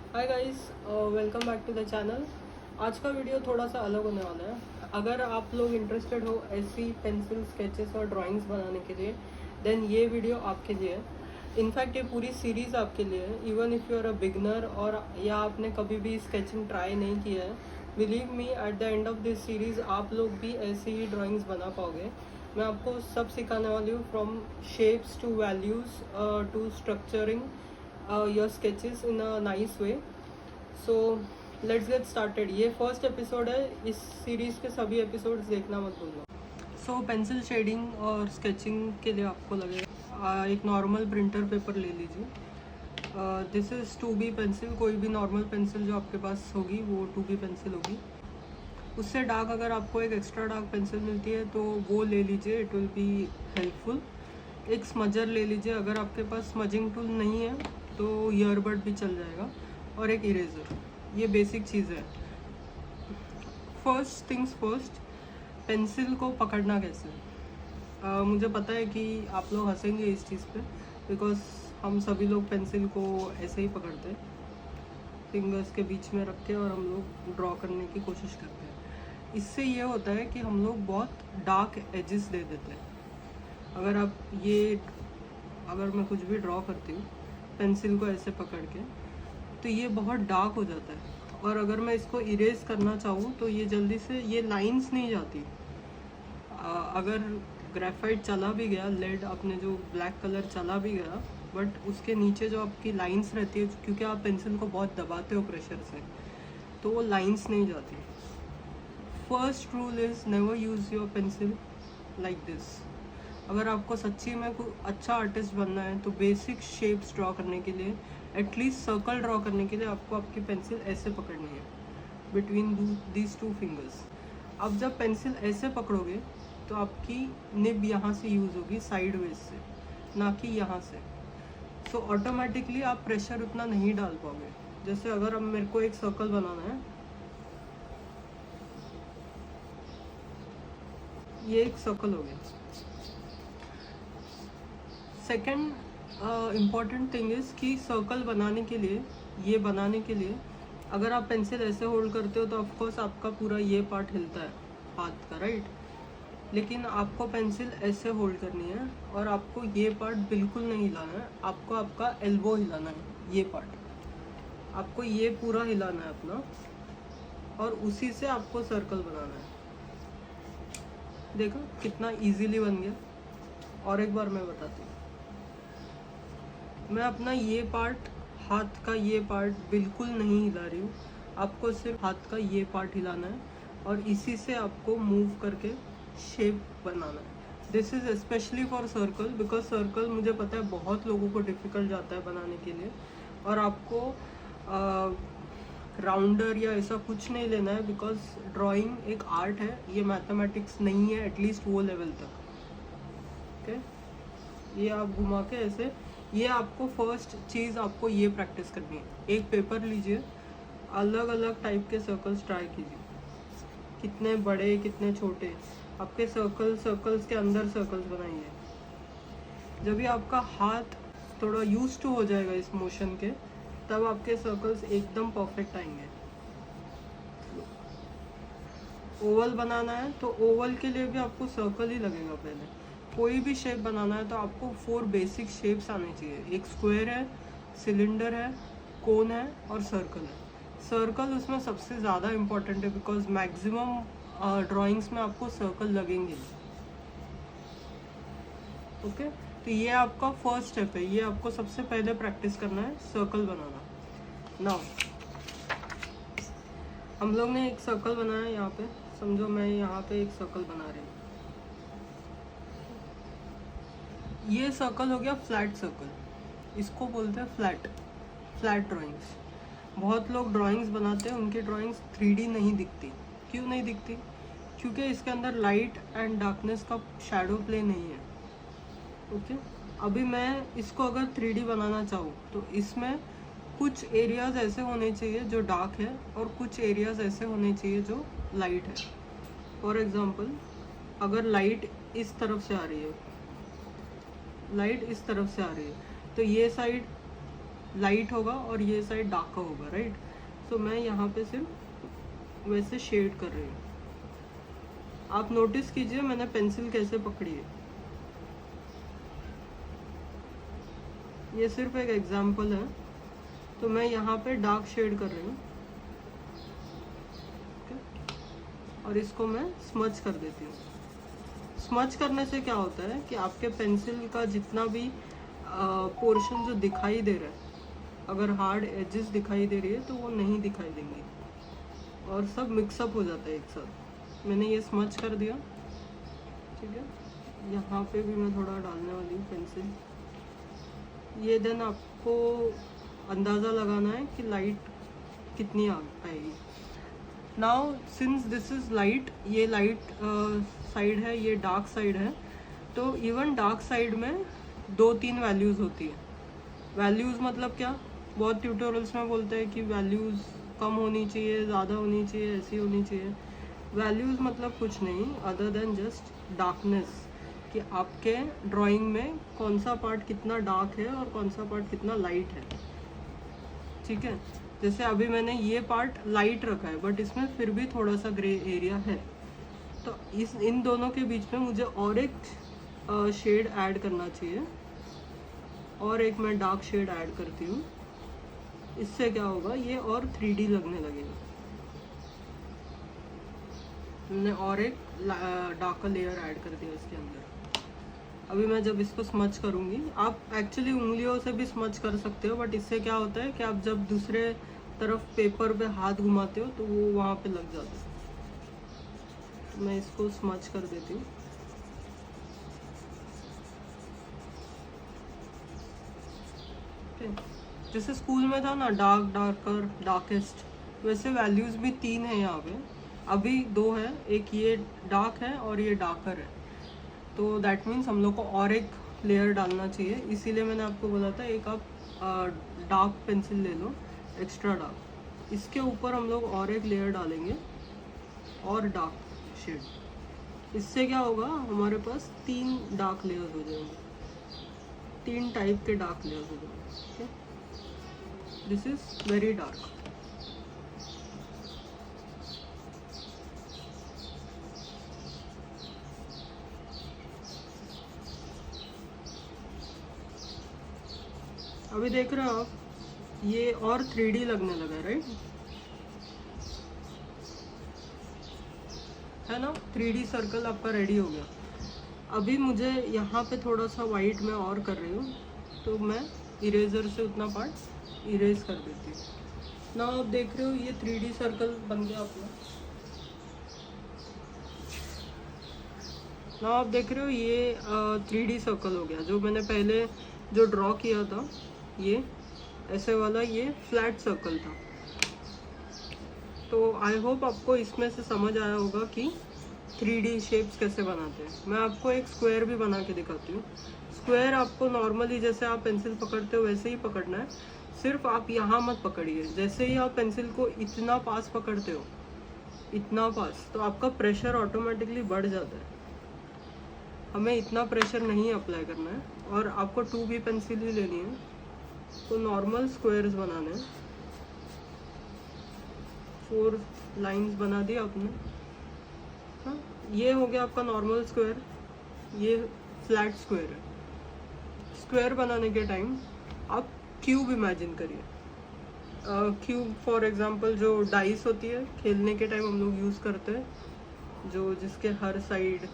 Hi guys, welcome back to the channel. आज का video थोड़ा सा अलग होने वाला है। अगर आप लोग इंटरेस्टेड हो ऐसी पेंसिल स्केचेस और ड्राइंग्स बनाने के लिए, देन ये वीडियो आपके लिए है। इनफैक्ट ये पूरी सीरीज़ आपके लिए है। Even if you are a beginner और या आपने कभी भी स्केचिंग ट्राई नहीं किया है, believe me at the end of this series आप लोग भी ऐसे ही ड्राइंग्स बना पाओगे। मैं आपको सब सिखाने वाली हूँ, from shapes to values to structuring your sketches in a nice way. So let's get started. ये फर्स्ट एपिसोड है, इस सीरीज़ के सभी एपिसोड्स देखना मत भूलना। सो पेंसिल शेडिंग और स्केचिंग के लिए आपको लगेगा एक नॉर्मल प्रिंटर पेपर ले लीजिए। This is 2B pencil. कोई भी नॉर्मल पेंसिल जो आपके पास होगी वो 2B पेंसिल होगी। उससे डार्क अगर आपको एक एक्स्ट्रा डार्क पेंसिल मिलती है तो वो ले लीजिए, इट विल बी हेल्पफुल। एक स्मजर ले लीजिए, अगर आपके पास स्मजिंग टूल नहीं है तो ईयरबड भी चल जाएगा, और एक इरेज़र। ये बेसिक चीज़ है। फर्स्ट थिंग्स फर्स्ट, पेंसिल को पकड़ना कैसे। मुझे पता है कि आप लोग हंसेंगे इस चीज़ पे, बिकॉज हम सभी लोग पेंसिल को ऐसे ही पकड़ते हैं, फिंगर्स के बीच में रख के, और हम लोग ड्रॉ करने की कोशिश करते हैं। इससे ये होता है कि हम लोग बहुत डार्क एजेस दे देते हैं। अगर मैं कुछ भी ड्रॉ करती हूँ पेंसिल को ऐसे पकड़ के, तो ये बहुत डार्क हो जाता है। और अगर मैं इसको इरेज करना चाहूँ तो ये जल्दी से ये लाइंस नहीं जाती। अगर ग्रेफाइट चला भी गया, लेड अपने जो ब्लैक कलर चला भी गया, बट उसके नीचे जो आपकी लाइंस रहती है, क्योंकि आप पेंसिल को बहुत दबाते हो प्रेशर से, तो वो लाइंस नहीं जाती। First rule is never use your pencil like this. अगर आपको सच्ची में कोई अच्छा आर्टिस्ट बनना है तो बेसिक शेप्स ड्रॉ करने के लिए, एटलीस्ट सर्कल ड्रॉ करने के लिए, आपको आपकी पेंसिल ऐसे पकड़नी है, बिटवीन दीज 2 फिंगर्स। अब जब पेंसिल ऐसे पकड़ोगे तो आपकी निब यहाँ से यूज़ होगी, साइडवेज से, ना कि यहाँ से। सो ऑटोमेटिकली आप प्रेशर उतना नहीं डाल पाओगे। जैसे अगर अब मेरे को एक सर्कल बनाना है, ये एक सर्कल हो गया। सेकेंड इम्पॉर्टेंट थिंग इज़ कि सर्कल बनाने के लिए अगर आप पेंसिल ऐसे होल्ड करते हो तो ऑफकोर्स आपका पूरा ये पार्ट हिलता है हाथ का, राइट। लेकिन आपको पेंसिल ऐसे होल्ड करनी है और आपको ये पार्ट बिल्कुल नहीं हिलाना है। आपको आपका एल्बो हिलाना है, ये पार्ट आपको ये पूरा हिलाना है अपना, और उसी से आपको सर्कल बनाना है। देखो कितना इजीली बन गया। और एक बार मैं बताती हूँ। मैं अपना ये पार्ट, हाथ का ये पार्ट बिल्कुल नहीं हिला रही हूँ। आपको सिर्फ हाथ का ये पार्ट हिलाना है और इसी से आपको मूव करके शेप बनाना है। This is specially for circle, because circle मुझे पता है बहुत लोगों को डिफ़िकल्ट जाता है बनाने के लिए। और आपको राउंडर या ऐसा कुछ नहीं लेना है, बिकॉज ड्राइंग एक आर्ट है, ये मैथमेटिक्स नहीं है, एटलीस्ट वो लेवल तक। ओके, ये आप घुमा के ऐसे, ये आपको फर्स्ट चीज़ आपको ये प्रैक्टिस करनी है। एक पेपर लीजिए, अलग अलग टाइप के सर्कल्स ट्राई कीजिए, कितने बड़े कितने छोटे। आपके सर्कल्स के अंदर सर्कल्स बनाइए। जब भी आपका हाथ थोड़ा यूज टू हो जाएगा इस मोशन के, तब आपके सर्कल्स एकदम परफेक्ट आएंगे। ओवल बनाना है तो ओवल के लिए भी आपको सर्कल ही लगेगा। पहले कोई भी शेप बनाना है तो आपको 4 बेसिक शेप्स आने चाहिए। एक स्क्वायर है, सिलेंडर है, कोन है और सर्कल है। सर्कल उसमें सबसे ज़्यादा इम्पॉर्टेंट है, बिकॉज मैक्सिमम ड्राइंग्स में आपको सर्कल लगेंगे। ओके, तो ये आपका फर्स्ट स्टेप है। ये आपको सबसे पहले प्रैक्टिस करना है, सर्कल बनाना। नाउ हम लोग ने एक सर्कल बनाया यहाँ पे। समझो मैं यहाँ पे एक सर्कल बना रही हूँ। ये सर्कल हो गया फ्लैट सर्कल, इसको बोलते हैं फ्लैट ड्राइंग्स। बहुत लोग ड्राइंग्स बनाते हैं, उनकी ड्राइंग्स 3D नहीं दिखती। क्यों नहीं दिखती? क्योंकि इसके अंदर लाइट एंड डार्कनेस का शैडो प्ले नहीं है। ओके, अभी मैं इसको अगर 3D बनाना चाहूँ तो इसमें कुछ एरियाज ऐसे होने चाहिए जो डार्क है और कुछ एरियाज ऐसे होने चाहिए जो लाइट है। फॉर एग्जांपल, अगर लाइट इस तरफ से आ रही है, तो ये साइड लाइट होगा और ये साइड डार्क होगा, राइट। तो मैं यहाँ पे सिर्फ वैसे शेड कर रही हूँ। आप नोटिस कीजिए मैंने पेंसिल कैसे पकड़ी है। ये सिर्फ एक एग्जांपल है। तो मैं यहाँ पे डार्क शेड कर रही हूँ और इसको मैं स्मच कर देती हूँ। स्मच करने से क्या होता है कि आपके पेंसिल का जितना भी पोर्शन जो दिखाई दे रहा है, अगर हार्ड एजेस दिखाई दे रही है तो वो नहीं दिखाई देंगी और सब मिक्सअप हो जाता है एक साथ। मैंने ये स्मच कर दिया, ठीक है। यहाँ पे भी मैं थोड़ा डालने वाली हूँ पेंसिल। ये देन आपको अंदाज़ा लगाना है कि लाइट कितनी आएगी। Now since this is light, ये लाइट साइड है, ये डार्क साइड है, तो इवन डार्क साइड में 2-3 वैल्यूज़ होती है। वैल्यूज़ मतलब क्या, बहुत ट्यूटोरियल्स में बोलते हैं कि वैल्यूज़ कम होनी चाहिए, ज़्यादा होनी चाहिए, ऐसी होनी चाहिए। वैल्यूज़ मतलब कुछ नहीं अदर देन जस्ट डार्कनेस, कि आपके ड्राइंग में कौन सा पार्ट कितना डार्क है और कौन सा पार्ट कितना लाइट है, ठीक है। जैसे अभी मैंने ये पार्ट लाइट रखा है बट इसमें फिर भी थोड़ा सा ग्रे एरिया है, तो इन दोनों के बीच में मुझे और एक शेड ऐड करना चाहिए, और एक मैं डार्क शेड ऐड करती हूँ। इससे क्या होगा, ये और 3D लगने लगेगा। मैंने और एक डार्कर लेयर ऐड कर दिया इसके अंदर। अभी मैं जब इसको स्मच करूँगी, आप एक्चुअली उंगलियों से भी स्मच कर सकते हो, बट इससे क्या होता है कि आप जब दूसरे तरफ पेपर पे हाथ घुमाते हो तो वो वहाँ पे लग जाता है। तो मैं इसको स्मच कर देती हूँ। जैसे स्कूल में था ना डार्क, डार्कर, डार्केस्ट, वैसे वैल्यूज़ भी 3 है यहाँ पे। अभी 2 है, एक ये डार्क है और ये डार्कर है, तो दैट मीन्स हम लोग को और एक लेयर डालना चाहिए। इसीलिए मैंने आपको बोला था एक आप डार्क पेंसिल ले लो, एक्स्ट्रा डार्क, इसके ऊपर हम लोग और एक लेयर डालेंगे और डार्क शेड। इससे क्या होगा, हमारे पास 3 डार्क लेयर्स हो जाएंगे, 3 टाइप के डार्क लेयर्स हो जाएंगे। This is very dark. अभी देख रहे हो आप, ये और 3D लगने लगा, राइट, है ना। 3D सर्कल आपका रेडी हो गया। अभी मुझे यहाँ पे थोड़ा सा वाइट मैं और कर रही हूँ, तो मैं इरेजर से उतना पार्ट इरेज कर देती हूँ ना। आप देख रहे हो ये 3D सर्कल बन गया अपना। ना आप देख रहे हो ये 3D सर्कल हो गया। जो मैंने पहले जो ड्रॉ किया था ये ऐसे वाला, ये फ्लैट सर्कल था। तो आई होप आपको इसमें से समझ आया होगा कि 3D शेप्स कैसे बनाते हैं। मैं आपको एक स्क्वायर भी बना के दिखाती हूँ। स्क्वायर आपको नॉर्मली जैसे आप पेंसिल पकड़ते हो वैसे ही पकड़ना है, सिर्फ आप यहाँ मत पकड़िए। जैसे ही आप पेंसिल को इतना पास पकड़ते हो, इतना पास, तो आपका प्रेशर ऑटोमेटिकली बढ़ जाता है। हमें इतना प्रेशर नहीं अप्लाई करना है, और आपको 2B पेंसिल ही लेनी है। तो नॉर्मल स्क्वायर्स बनाने हैं। 4 लाइंस बना दिया आपने। हाँ, ये हो गया आपका नॉर्मल स्क्वायर, ये फ्लैट स्क्वायर है। स्क्वायर बनाने के टाइम आप क्यूब इमेजिन करिए। क्यूब फॉर एग्जांपल जो डाइस होती है, खेलने के टाइम हम लोग यूज़ करते हैं, जो जिसके हर साइड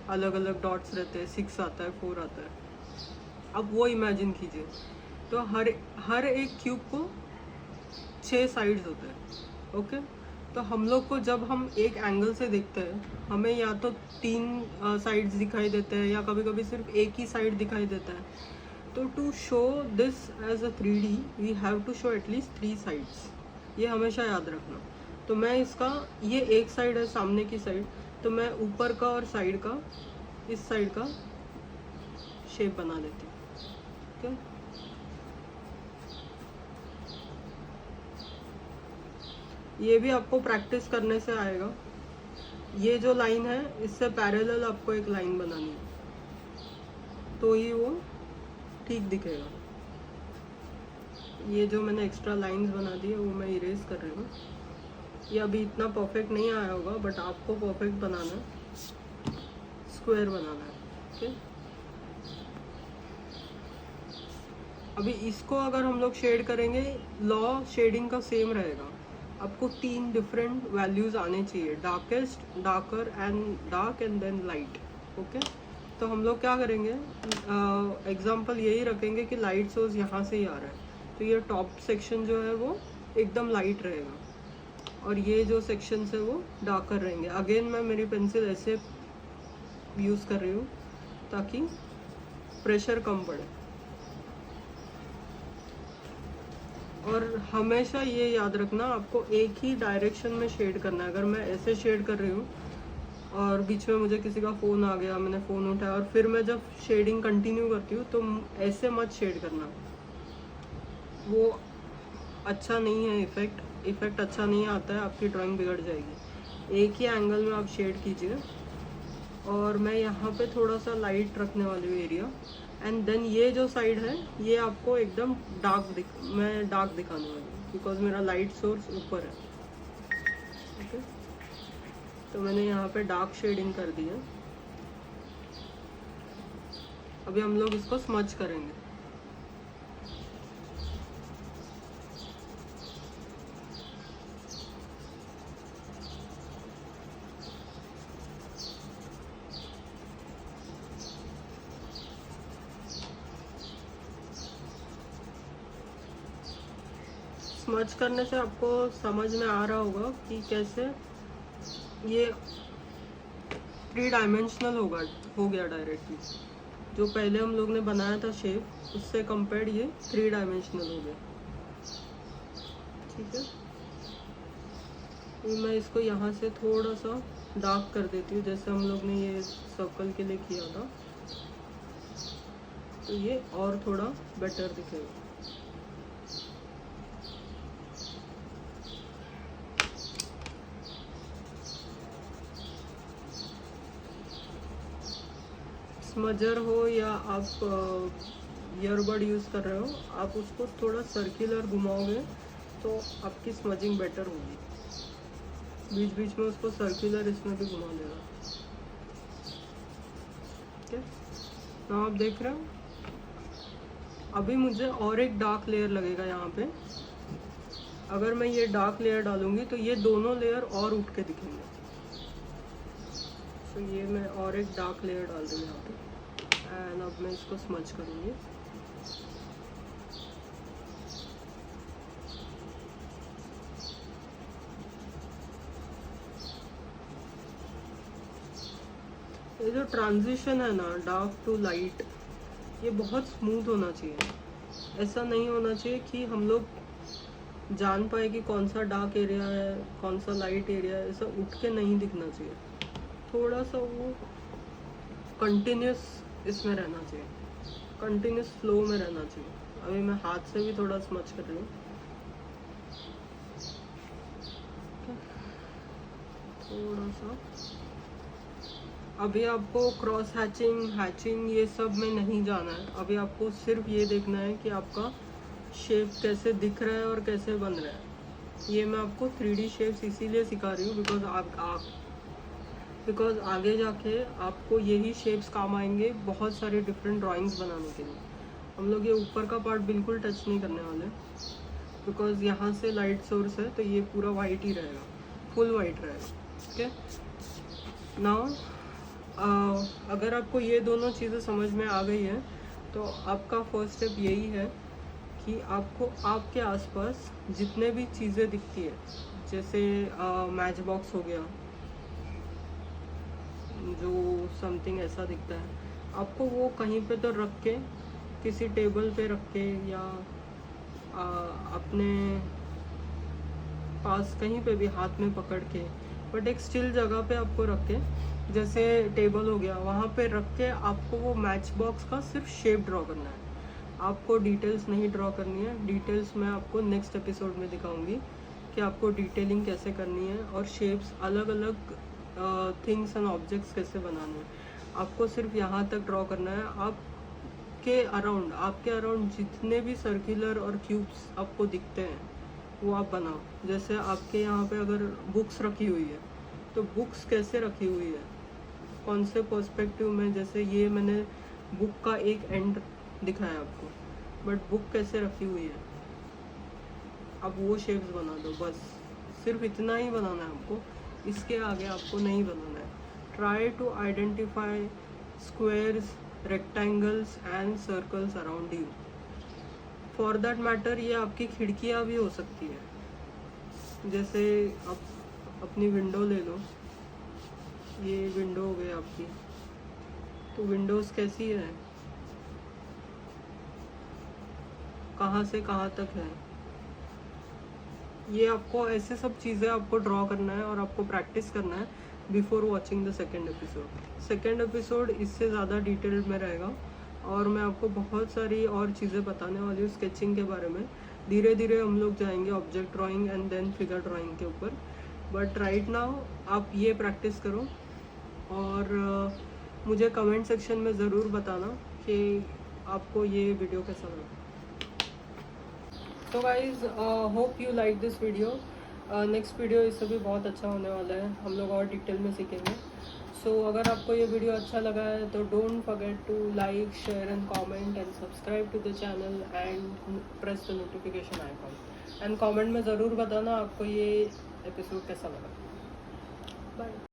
अलग अलग डॉट्स रहते हैं, 6 आता है, 4 आता है। अब वो इमेजिन कीजिए। तो हर एक क्यूब को 6 साइड्स होते हैं, ओके। तो हम लोग को जब हम एक एंगल से देखते हैं, हमें या तो 3 साइड्स दिखाई देते हैं या कभी कभी सिर्फ एक ही साइड दिखाई देता है। तो to show this as a 3D we have to show at least 3 sides. ये हमेशा याद रखना। तो मैं इसका, ये एक साइड है सामने की साइड, तो मैं ऊपर का और साइड का, इस साइड का शेप बना देती हूँ, ओके। ये भी आपको प्रैक्टिस करने से आएगा। ये जो लाइन है इससे पैरेलल आपको एक लाइन बनानी है, तो ही वो ठीक दिखेगा। ये जो मैंने एक्स्ट्रा लाइंस बना दी है वो मैं इरेज कर रही हूँ। ये अभी इतना परफेक्ट नहीं आया होगा, बट आपको परफेक्ट बनाना है, स्क्वायर बनाना है। ओके, अभी इसको अगर हम लोग शेड करेंगे, लॉ शेडिंग का सेम रहेगा। आपको 3 डिफरेंट वैल्यूज़ आने चाहिए, darkest, darker and then light. Okay, तो हम लोग क्या करेंगे, एग्जांपल यही रखेंगे कि लाइट सोर्स यहाँ से ही आ रहा है, तो ये टॉप सेक्शन जो है वो एकदम लाइट रहेगा और ये जो सेक्शंस है वो डार्कर रहेंगे। अगेन मैं मेरी पेंसिल ऐसे यूज़ कर रही हूँ ताकि प्रेशर कम पड़े। और हमेशा ये याद रखना, आपको एक ही डायरेक्शन में शेड करना है। अगर मैं ऐसे शेड कर रही हूँ और बीच में मुझे किसी का फ़ोन आ गया, मैंने फ़ोन उठाया और फिर मैं जब शेडिंग कंटिन्यू करती हूँ तो ऐसे मत शेड करना, वो अच्छा नहीं है। इफ़ेक्ट अच्छा नहीं आता है, आपकी ड्राइंग बिगड़ जाएगी। एक ही एंगल में आप शेड कीजिए। और मैं यहाँ पे थोड़ा सा लाइट रखने वाली हूँ एरिया, एंड देन ये जो साइड है ये आपको एकदम मैं डार्क दिखाने वाली हूँ बिकॉज मेरा लाइट सोर्स ऊपर है। ओके, तो मैंने यहाँ पे डार्क शेडिंग कर दी है। अभी हम लोग इसको स्मच करेंगे। स्मच करने से आपको समझ में आ रहा होगा कि कैसे ये 3 डायमेंशनल हो गया डायरेक्टली। जो पहले हम लोग ने बनाया था शेप, उससे कंपेयर्ड ये 3 डायमेंशनल हो गया। ठीक है, तो मैं इसको यहाँ से थोड़ा सा डार्क कर देती हूँ, जैसे हम लोग ने ये सर्कल के लिए किया था, तो ये और थोड़ा बेटर दिखेगा। स्मजर हो या आप ईयरबड यूज़ कर रहे हो, आप उसको थोड़ा सर्कुलर घुमाओगे तो आपकी स्मजिंग बेटर होगी। बीच बीच में उसको सर्कुलर इसमें भी घुमा देगा। ठीक है, तो आप देख रहे हो अभी मुझे और एक डार्क लेयर लगेगा यहाँ पे। अगर मैं ये डार्क लेयर डालूंगी तो ये दोनों लेयर और उठ के दिखेंगे। तो ये मैं और एक डार्क लेयर डाल दूँगी यहाँ पे, एंड अब मैं इसको स्मच करूँगी। ये जो ट्रांजिशन है ना डार्क टू लाइट, ये बहुत स्मूथ होना चाहिए। ऐसा नहीं होना चाहिए कि हम लोग जान पाए कि कौन सा डार्क एरिया है, कौन सा लाइट एरिया है। ऐसा उठ के नहीं दिखना चाहिए, थोड़ा सा वो कंटिन्यूस इसमें रहना चाहिए, कंटिन्यूस फ्लो में रहना चाहिए। अभी मैं हाथ से भी थोड़ा स्मच कर रही हूँ, थोड़ा सा। अभी आपको क्रॉस हैचिंग ये सब में नहीं जाना है। अभी आपको सिर्फ ये देखना है कि आपका शेप कैसे दिख रहा है और कैसे बन रहा है। ये मैं आपको 3D शेप्स इसीलिए सिखा रही हूँ बिकॉज आगे जाके आपको यही शेप्स काम आएंगे बहुत सारे डिफरेंट ड्राइंग्स बनाने के लिए। हम लोग ये ऊपर का पार्ट बिल्कुल टच नहीं करने वाले बिकॉज यहाँ से लाइट सोर्स है, तो ये पूरा वाइट ही रहेगा, फुल वाइट रहेगा। ठीक है, नाउ अगर आपको ये दोनों चीज़ें समझ में आ गई है तो आपका फर्स्ट स्टेप यही है कि आपको आपके आसपास जितने भी चीज़ें दिखती है, जैसे मैच बॉक्स हो गया, जो समथिंग ऐसा दिखता है, आपको वो कहीं पे तो रख के, किसी टेबल पे रख के या अपने पास कहीं पे भी हाथ में पकड़ के, बट एक स्टिल जगह पे आपको रख के, जैसे टेबल हो गया, वहाँ पे रख के आपको वो मैच बॉक्स का सिर्फ शेप ड्रॉ करना है। आपको डिटेल्स नहीं ड्रॉ करनी है। डिटेल्स मैं आपको नेक्स्ट एपिसोड में दिखाऊंगी कि आपको डिटेलिंग कैसे करनी है और शेप्स अलग अलग थिंग्स एंड ऑब्जेक्ट्स कैसे बनाने हैं। आपको सिर्फ यहाँ तक ड्रॉ करना है। आप आपके अराउंड जितने भी सर्कुलर और क्यूब्स आपको दिखते हैं वो आप बनाओ। जैसे आपके यहाँ पे अगर बुक्स रखी हुई है तो बुक्स कैसे रखी हुई है, कौन से पर्सपेक्टिव में, जैसे ये मैंने बुक का एक एंड दिखाया आपको, बट बुक कैसे रखी हुई है, आप वो शेप्स बना दो। बस सिर्फ इतना ही बनाना है आपको, इसके आगे आपको नहीं बनाना है। Try to identify squares, rectangles and circles around you. For that matter ये आपकी खिड़कियाँ भी हो सकती है। जैसे आप अपनी विंडो ले लो, ये विंडो हो गई आपकी, तो विंडोज़ कैसी है, कहाँ से कहाँ तक है, ये आपको ऐसे सब चीज़ें आपको ड्रॉ करना है और आपको प्रैक्टिस करना है before watching the second episode. Second episode इससे ज़्यादा डिटेल में रहेगा और मैं आपको बहुत सारी और चीज़ें बताने वाली हूँ स्केचिंग के बारे में। धीरे धीरे हम लोग जाएंगे object drawing and then figure drawing के ऊपर, बट राइट नाउ आप ये प्रैक्टिस करो और मुझे कमेंट सेक्शन में ज़रूर बताना कि आपको ये वीडियो कैसा लगा। तो guys hope you like this video. Next video इससे भी बहुत अच्छा होने वाला है, हम लोग और डिटेल में सीखेंगे। सो अगर आपको ये वीडियो अच्छा लगा है तो don't forget to like, share and comment and subscribe to the channel and press the notification icon and comment में ज़रूर बताना आपको ये एपिसोड कैसा लगा। बाय।